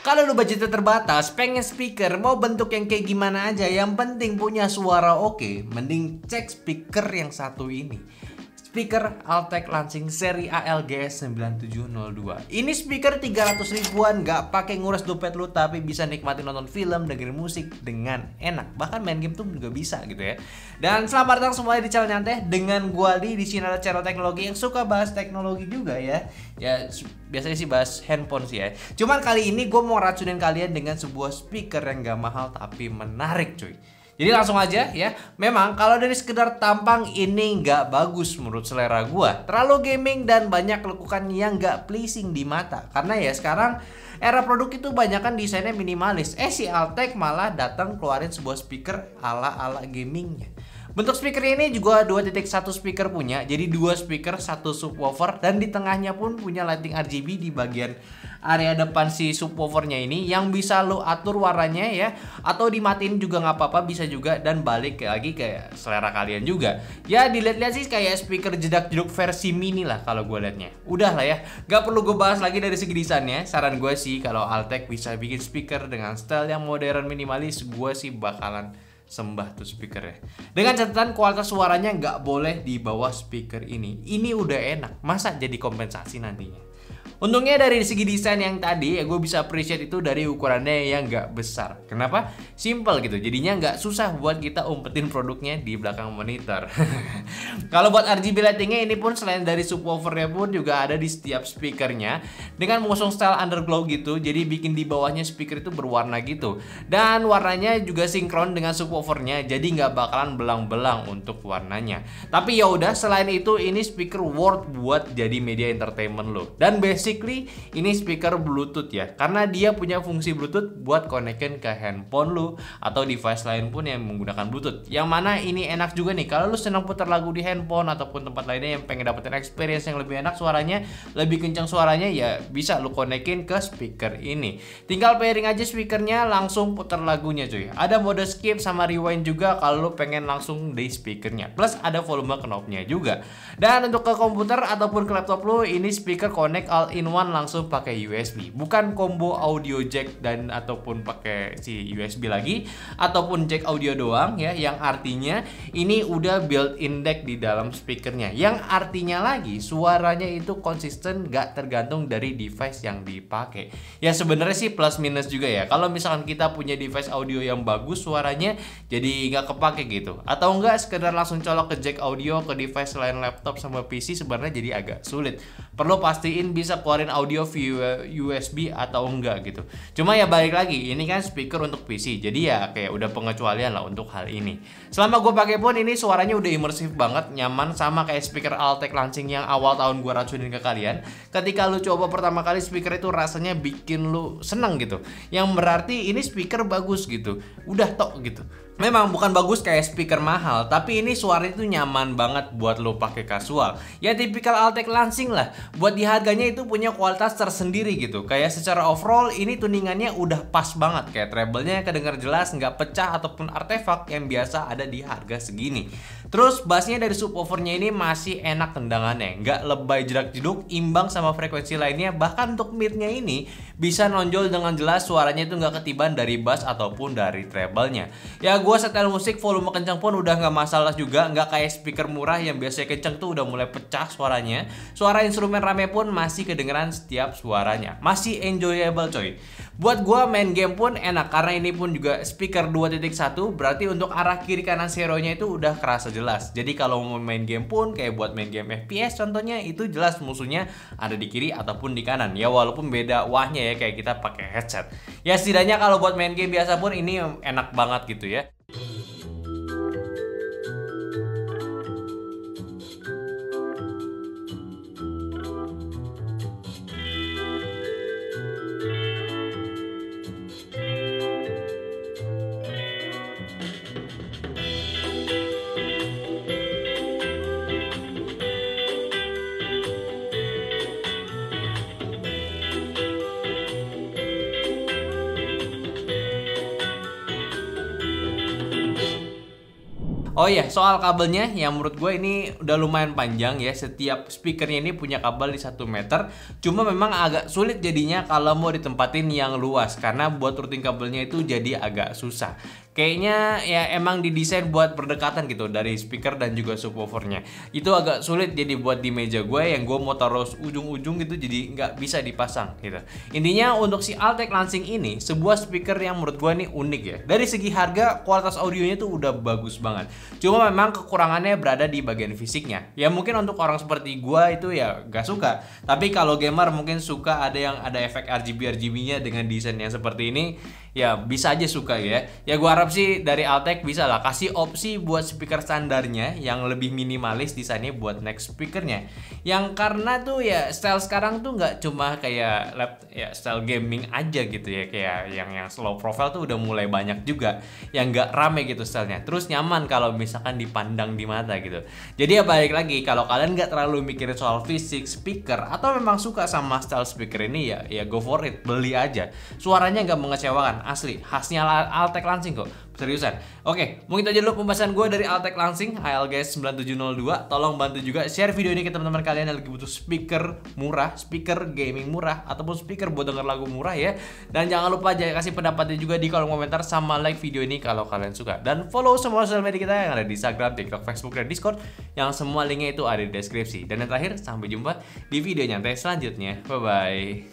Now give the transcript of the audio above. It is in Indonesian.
Kalau lu budgetnya terbatas, pengen speaker mau bentuk yang kayak gimana aja, yang penting punya suara oke, mending cek speaker yang satu ini. Speaker Altec Lansing seri ALGS 9702. Ini speaker 300 ribuan, gak pakai nguras dompet lu, tapi bisa nikmatin nonton film, dengerin musik dengan enak. Bahkan main game tuh juga bisa gitu ya. Dan selamat datang semuanya di channel Nyantai dengan gua di sini ada channel teknologi yang suka bahas teknologi juga ya. Ya biasanya sih bahas handphone sih ya. Cuman kali ini gua mau racunin kalian dengan sebuah speaker yang gak mahal tapi menarik cuy. Jadi langsung aja ya. Memang kalau dari sekedar tampang ini nggak bagus menurut selera gua. Terlalu gaming dan banyak lekukan yang nggak pleasing di mata. Karena ya sekarang era produk itu banyakan desainnya minimalis. Si Altec malah datang keluarin sebuah speaker ala-ala gamingnya. Bentuk speaker ini juga 2.1 speaker punya. Jadi 2 speaker, 1 subwoofer, dan di tengahnya pun punya lighting RGB di bagian area depan si subwoofernya ini yang bisa lo atur warnanya ya, atau dimatiin juga nggak apa-apa, bisa juga, dan balik lagi ke selera kalian juga. Ya dilihat-lihat sih kayak speaker jedak-jeduk versi mini lah kalau gue liatnya. Udah lah ya, nggak perlu gue bahas lagi dari segi desainnya. Saran gue sih kalau Altec bisa bikin speaker dengan style yang modern minimalis, gue sih bakalan sembah tuh speakernya. Dengan catatan kualitas suaranya nggak boleh di bawah speaker ini. Ini udah enak, masa jadi kompensasi nantinya. Untungnya dari segi desain yang tadi ya gue bisa appreciate itu dari ukurannya yang nggak besar. Kenapa? Simple gitu, jadinya nggak susah buat kita umpetin produknya di belakang monitor. Kalau buat RGB lightingnya ini pun selain dari subwoofernya pun juga ada di setiap speakernya dengan mengusung style underglow gitu, jadi bikin di bawahnya speaker itu berwarna gitu. Dan warnanya juga sinkron dengan subwoofernya, jadi nggak bakalan belang-belang untuk warnanya. Tapi ya udah, selain itu ini speaker worth buat jadi media entertainment lo. Dan basically ini speaker Bluetooth ya, karena dia punya fungsi Bluetooth buat konekin ke handphone lu atau device lain pun yang menggunakan Bluetooth. Yang mana ini enak juga nih kalau lu senang putar lagu di handphone ataupun tempat lainnya yang pengen dapetin experience yang lebih enak, suaranya lebih kencang suaranya, ya bisa lu konekin ke speaker ini. Tinggal pairing aja speakernya, langsung putar lagunya cuy. Ada mode skip sama rewind juga kalau lu pengen langsung di speakernya. Plus ada volume knobnya juga. Dan untuk ke komputer ataupun ke laptop lu, ini speaker connect all in one langsung pakai USB, bukan combo audio jack dan ataupun pakai si USB lagi ataupun jack audio doang ya, yang artinya ini udah built-in deck di dalam speakernya, yang artinya lagi suaranya itu konsisten, gak tergantung dari device yang dipakai. Ya sebenarnya sih plus minus juga ya, kalau misalkan kita punya device audio yang bagus suaranya jadi gak kepake gitu, atau enggak sekedar langsung colok ke jack audio ke device selain laptop sama PC, sebenarnya jadi agak sulit. Perlu pastiin bisa keluarin audio via USB atau enggak gitu. Cuma ya balik lagi, ini kan speaker untuk PC, jadi ya kayak udah pengecualian lah untuk hal ini. Selama gue pakai pun ini suaranya udah imersif banget, nyaman, sama kayak speaker Altec Lansing yang awal tahun gue racunin ke kalian. Ketika lu coba pertama kali speaker itu rasanya bikin lu seneng gitu, yang berarti ini speaker bagus gitu. Udah tok gitu. Memang bukan bagus kayak speaker mahal, tapi ini suara itu nyaman banget buat lo pakai kasual. Ya tipikal Altec Lansing lah. Buat di harganya itu punya kualitas tersendiri gitu. Kayak secara overall ini tuningannya udah pas banget. Kayak treble-nya kedengar jelas, nggak pecah ataupun artefak yang biasa ada di harga segini. Terus bassnya dari subwoofernya ini masih enak tendangannya, nggak lebay jedak-jeduk, imbang sama frekuensi lainnya. Bahkan untuk mid-nya ini bisa nonjol dengan jelas, suaranya itu nggak ketiban dari bass ataupun dari treble-nya. Ya gue setel musik volume kencang pun udah nggak masalah juga, nggak kayak speaker murah yang biasanya kencang tuh udah mulai pecah suaranya. Suara instrumen rame pun masih kedengeran setiap suaranya, masih enjoyable coy. Buat gue main game pun enak karena ini pun juga speaker 2.1, berarti untuk arah kiri kanan seronya itu udah kerasa jelas. Jadi kalau mau main game pun kayak buat main game FPS contohnya, itu jelas musuhnya ada di kiri ataupun di kanan. Ya walaupun beda wahnya ya kayak kita pakai headset. Ya setidaknya kalau buat main game biasa pun ini enak banget gitu ya. Oh iya, soal kabelnya yang menurut gue ini udah lumayan panjang ya. Setiap speakernya ini punya kabel di 1 meter. Cuma memang agak sulit jadinya kalau mau ditempatin yang luas, karena buat routing kabelnya itu jadi agak susah. Kayaknya ya emang didesain buat berdekatan gitu dari speaker dan juga subwoofernya. Itu agak sulit jadi buat di meja gue yang gue mau taruh ujung-ujung gitu, jadi nggak bisa dipasang gitu. Intinya untuk si Altec Lansing ini sebuah speaker yang menurut gue nih unik ya. Dari segi harga, kualitas audionya tuh udah bagus banget. Cuma memang kekurangannya berada di bagian fisiknya. Ya mungkin untuk orang seperti gue itu ya gak suka. Tapi kalau gamer mungkin suka ada efek RGB-nya dengan desain yang seperti ini. Ya bisa aja suka ya. Ya gue harap sih dari Altec bisa lah kasih opsi buat speaker standarnya yang lebih minimalis desainnya buat next speakernya. Yang karena tuh ya style sekarang tuh nggak cuma kayak style gaming aja gitu ya, kayak yang slow profile tuh udah mulai banyak juga yang nggak rame gitu stylenya. Terus nyaman kalau misalkan dipandang di mata gitu. Jadi ya balik lagi, kalau kalian nggak terlalu mikirin soal fisik speaker atau memang suka sama style speaker ini ya go for it, beli aja. Suaranya nggak mengecewakan. Asli, khasnya Altec Lansing kok. Seriusan. Oke, mungkin itu aja dulu pembahasan gue dari Altec Lansing ALGS 9702. Tolong bantu juga share video ini ke teman-teman kalian yang lagi butuh speaker murah, speaker gaming murah, ataupun speaker buat denger lagu murah ya. Dan jangan lupa aja kasih pendapatnya juga di kolom komentar, sama like video ini kalau kalian suka. Dan follow semua sosial media kita yang ada di Instagram, TikTok, Facebook, dan Discord, yang semua linknya itu ada di deskripsi. Dan yang terakhir, sampai jumpa di video nyantai selanjutnya. Bye-bye.